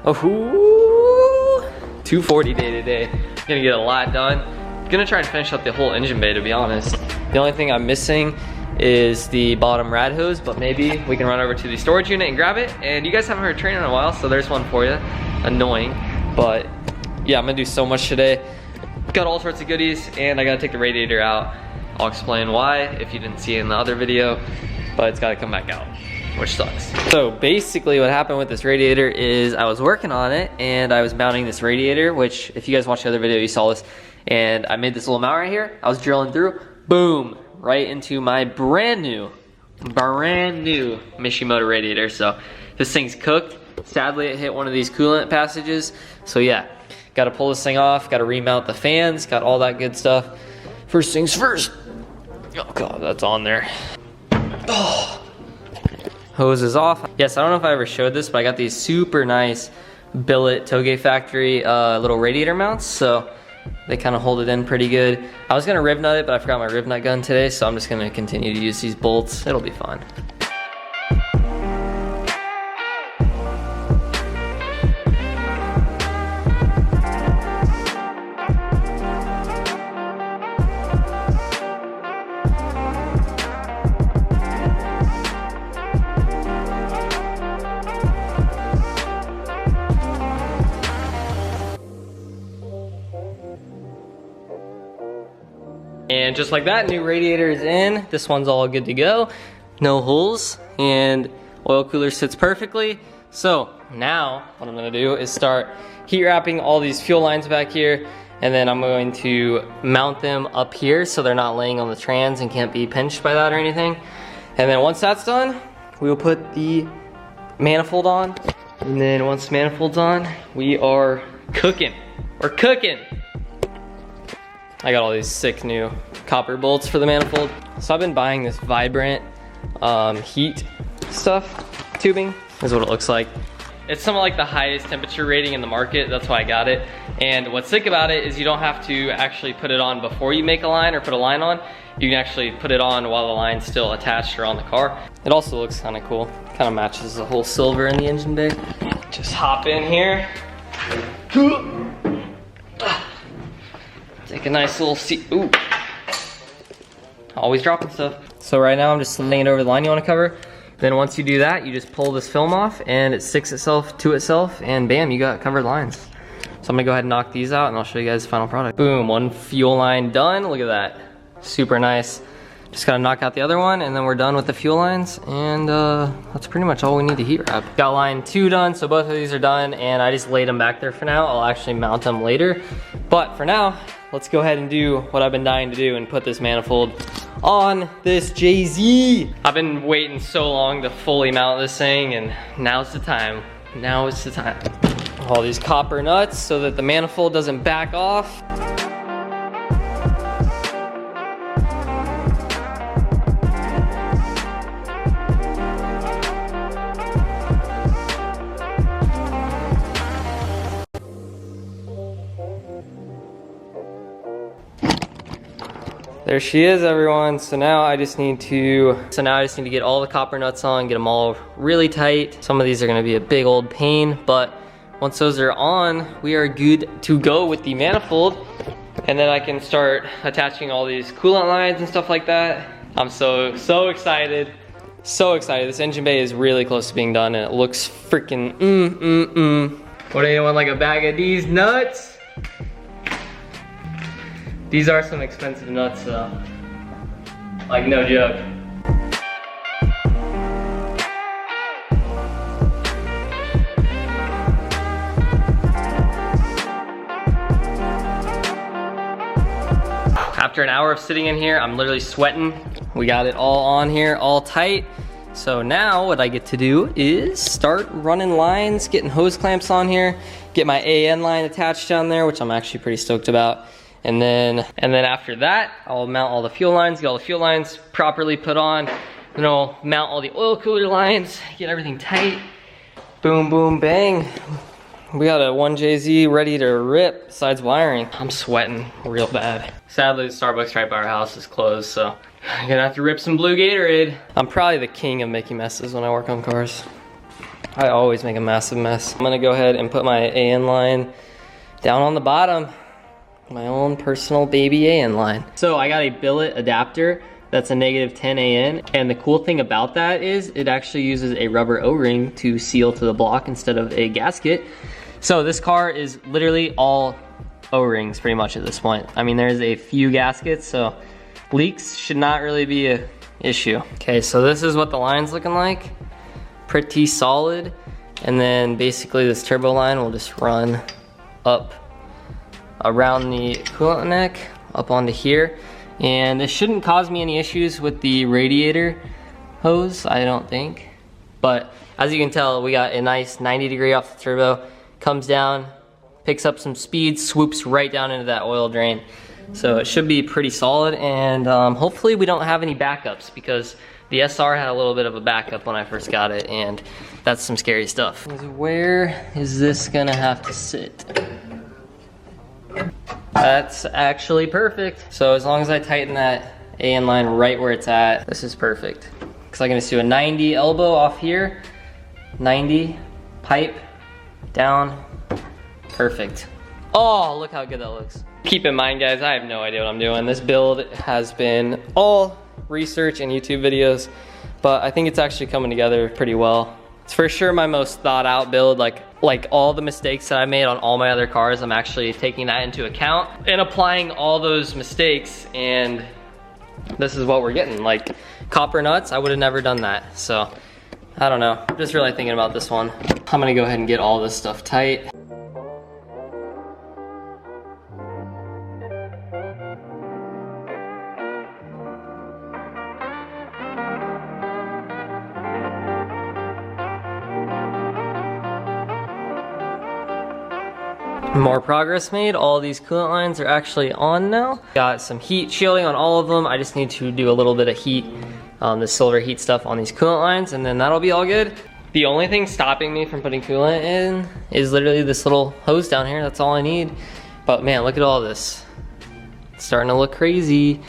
Oh, 240 day today. Gonna get a lot done. Gonna try and finish up the whole engine bay, to be honest. The only thing I'm missing is the bottom rad hose, but maybe we can run over to the storage unit and grab it. And you guys haven't heard train in a while, so there's one for you. Annoying, but yeah, I'm gonna do so much today. Got all sorts of goodies, and I gotta take the radiator out. I'll explain why if you didn't see it in the other video, but it's gotta come back out, which sucks. So basically what happened with this radiator is I was working on it and I was mounting this radiator, which if you guys watched the other video, you saw this, and I made this little mount right here. I was drilling through, boom, right into my brand new Mishimoto radiator. So this thing's cooked. Sadly, it hit one of these coolant passages. So yeah, got to pull this thing off, got to remount the fans, got all that good stuff. First things first. Oh God, that's on there. Oh. Hose is off. Yes, I don't know if I ever showed this, but I got these super nice billet Toge Factory little radiator mounts. So they kind of hold it in pretty good. I was gonna rib nut it, but I forgot my rib nut gun today, so I'm just gonna continue to use these bolts. It'll be fun. And just like that, new radiator is in. This one's all good to go. No holes, and oil cooler sits perfectly. So now what I'm gonna do is start heat wrapping all these fuel lines back here, and then I'm going to mount them up here so they're not laying on the trans and can't be pinched by that or anything. And then once that's done, we will put the manifold on. And then once the manifold's on, we are cooking. We're cooking. I got all these sick new copper bolts for the manifold. So I've been buying this Vibrant heat stuff, tubing, is what it looks like. It's some of like the highest temperature rating in the market, that's why I got it. And what's sick about it is you don't have to actually put it on before you make a line or put a line on. You can actually put it on while the line's still attached or on the car. It also looks kind of cool. Kind of matches the whole silver in the engine bay. Just hop in here. Take a nice little seat. Ooh. Always dropping stuff. So right now I'm just laying it over the line you want to cover. Then once you do that, you just pull this film off and it sticks itself to itself, and bam, you got covered lines. So I'm gonna go ahead and knock these out and I'll show you guys the final product. Boom, one fuel line done. Look at that. Super nice. Just gotta knock out the other one and then we're done with the fuel lines, and that's pretty much all we need to heat wrap. Got line 2 done, so both of these are done, and I just laid them back there for now. I'll actually mount them later. But for now, let's go ahead and do what I've been dying to do and put this manifold on this JZ. I've been waiting so long to fully mount this thing, and now's the time. Now is the time. All these copper nuts so that the manifold doesn't back off. There she is, everyone. So now I just need to get all the copper nuts on, get them all really tight. Some of these are gonna be a big old pain, but once those are on, we are good to go with the manifold. And then I can start attaching all these coolant lines and stuff like that. I'm so excited. So excited. This engine bay is really close to being done, and it looks freaking What, anyone like a bag of these nuts? These are some expensive nuts though. Like, no joke. After an hour of sitting in here, I'm literally sweating. We got it all on here, all tight. So now what I get to do is start running lines, getting hose clamps on here, get my AN line attached down there, which I'm actually pretty stoked about. And then after that, I'll mount all the fuel lines, get all the fuel lines properly put on. Then I'll mount all the oil cooler lines, get everything tight. Boom, boom, bang. We got a 1JZ ready to rip besides wiring. I'm sweating real bad. Sadly, the Starbucks right by our house is closed, so I'm gonna have to rip some blue Gatorade. I'm probably the king of making messes when I work on cars. I always make a massive mess. I'm gonna go ahead and put my AN line down on the bottom. My own personal baby AN line. So I got a billet adapter that's a negative 10 AN. And the cool thing about that is it actually uses a rubber O-ring to seal to the block instead of a gasket. So this car is literally all O-rings pretty much at this point. I mean, there's a few gaskets, so leaks should not really be an issue. Okay, so this is what the line's looking like. Pretty solid. And then basically this turbo line will just run up around the coolant neck, up onto here. And this shouldn't cause me any issues with the radiator hose, I don't think. But as you can tell, we got a nice 90-degree off the turbo, comes down, picks up some speed, swoops right down into that oil drain. So it should be pretty solid, and hopefully we don't have any backups, because the SR had a little bit of a backup when I first got it, and that's some scary stuff. Where is this gonna have to sit? That's actually perfect. So as long as I tighten that AN line right where it's at, this is perfect. Because I can just do a 90 elbow off here, 90, pipe, down, perfect. Oh, look how good that looks. Keep in mind, guys, I have no idea what I'm doing. This build has been all research and YouTube videos, but I think it's actually coming together pretty well. It's for sure my most thought out build. Like all the mistakes that I made on all my other cars, I'm actually taking that into account and applying all those mistakes, and this is what we're getting. Like copper nuts, I would have never done that. So I don't know, I'm just really thinking about this one. I'm gonna go ahead and get all this stuff tight. More progress made. All these coolant lines are actually on now. Got some heat shielding on all of them. I just need to do a little bit of heat, the silver heat stuff on these coolant lines, and then that'll be all good. The only thing stopping me from putting coolant in is literally this little hose down here. That's all I need. But man, look at all this. It's starting to look crazy.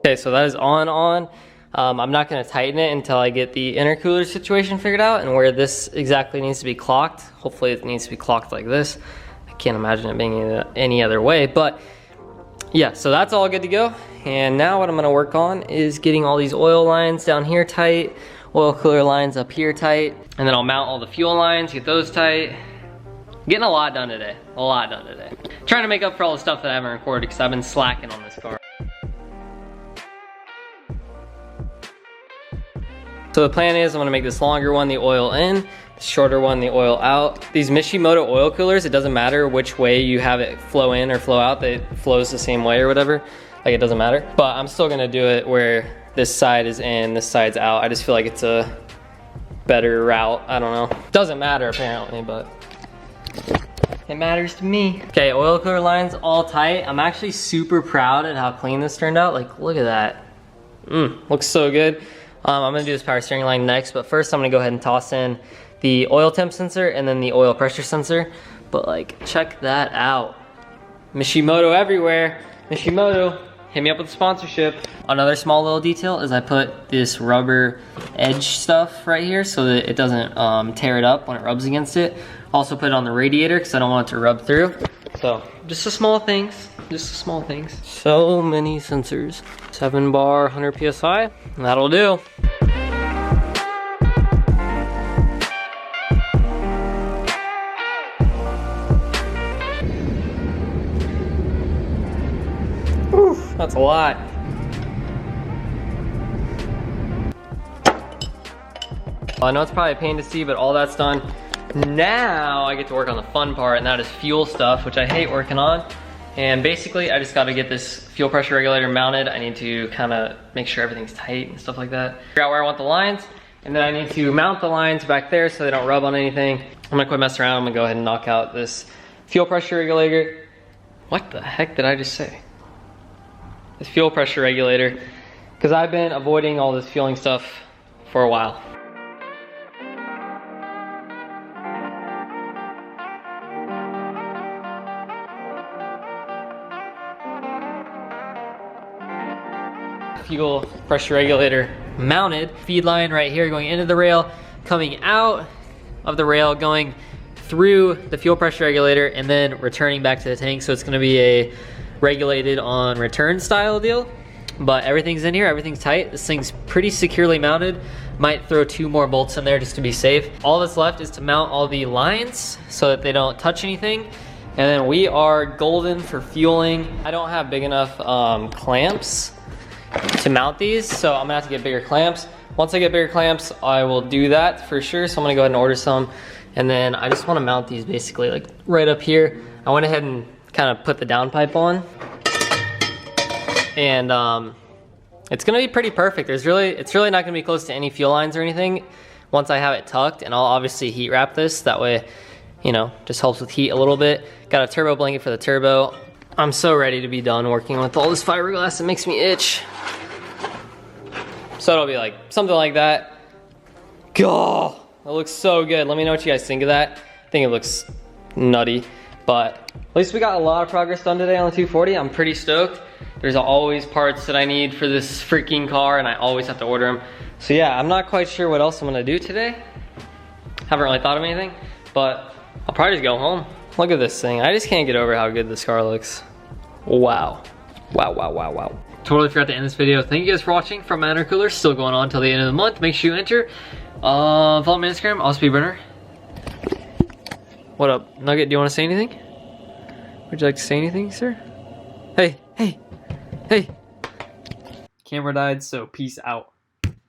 Okay, so that is on. I'm not gonna tighten it until I get the intercooler situation figured out and where this exactly needs to be clocked. Hopefully it needs to be clocked like this. I can't imagine it being any other way, but yeah, so that's all good to go. And now what I'm gonna work on is getting all these oil lines down here tight, oil cooler lines up here tight, and then I'll mount all the fuel lines, get those tight. Getting a lot done today, Trying to make up for all the stuff that I haven't recorded because I've been slacking on this car. So the plan is I'm gonna make this longer one the oil in, the shorter one the oil out. These Mishimoto oil coolers, it doesn't matter which way you have it flow in or flow out, it flows the same way or whatever. Like, it doesn't matter. But I'm still gonna do it where this side is in, this side's out. I just feel like it's a better route, I don't know. Doesn't matter apparently, but it matters to me. Okay, oil cooler lines all tight. I'm actually super proud at how clean this turned out. Like, look at that. Looks so good. I'm gonna do this power steering line next, but first I'm gonna go ahead and toss in the oil temp sensor and then the oil pressure sensor. But like, check that out. Mishimoto everywhere. Mishimoto, hit me up with a sponsorship. Another small little detail is I put this rubber edge stuff right here so that it doesn't tear it up when it rubs against it. Also put it on the radiator because I don't want it to rub through. So just the small things, So many sensors. 7 bar, 100 PSI, that'll do. Oof, that's a lot. Well, I know it's probably a pain to see, but all that's done. Now I get to work on the fun part, and that is fuel stuff, which I hate working on. And basically, I just got to get this fuel pressure regulator mounted. I need to kind of make sure everything's tight and stuff like that. Figure out where I want the lines, and then I need to mount the lines back there so they don't rub on anything. I'm gonna quit messing around. I'm gonna go ahead and knock out this fuel pressure regulator. What the heck did I just say? this fuel pressure regulator, because I've been avoiding all this fueling stuff for a while. Fuel pressure regulator mounted. Feed line right here going into the rail, coming out of the rail, going through the fuel pressure regulator, and then returning back to the tank. So it's going to be a regulated on return style deal, but everything's in here, everything's tight. This thing's pretty securely mounted. Might throw 2 more bolts in there just to be safe. All that's left is to mount all the lines so that they don't touch anything. And then we are golden for fueling. I don't have big enough clamps to mount these, so I'm gonna have to get bigger clamps. Once I get bigger clamps, I will do that for sure. So I'm gonna go ahead and order some. And then I just wanna mount these basically like right up here. I went ahead and kind of put the downpipe on. And it's gonna be pretty perfect. It's really not gonna be close to any fuel lines or anything once I have it tucked. And I'll obviously heat wrap this, that way, you know, just helps with heat a little bit. Got a turbo blanket for the turbo. I'm so ready to be done working with all this fiberglass. It makes me itch. So it'll be like something like that. God, it looks so good. Let me know what you guys think of that. I think it looks nutty, but at least we got a lot of progress done today on the 240. I'm pretty stoked. There's always parts that I need for this freaking car, and I always have to order them. So yeah, I'm not quite sure what else I'm gonna do today. Haven't really thought of anything, but I'll probably just go home. Look at this thing. I just can't get over how good this car looks. Wow. Wow, wow, wow, wow. Totally forgot to end this video. Thank you guys for watching from my intercooler. Still going on till the end of the month. Make sure you enter. Follow me on Instagram, Speedburner. What up, Nugget? Do you want to say anything? Would you like to say anything, sir? Hey, hey, hey. Camera died, so peace out.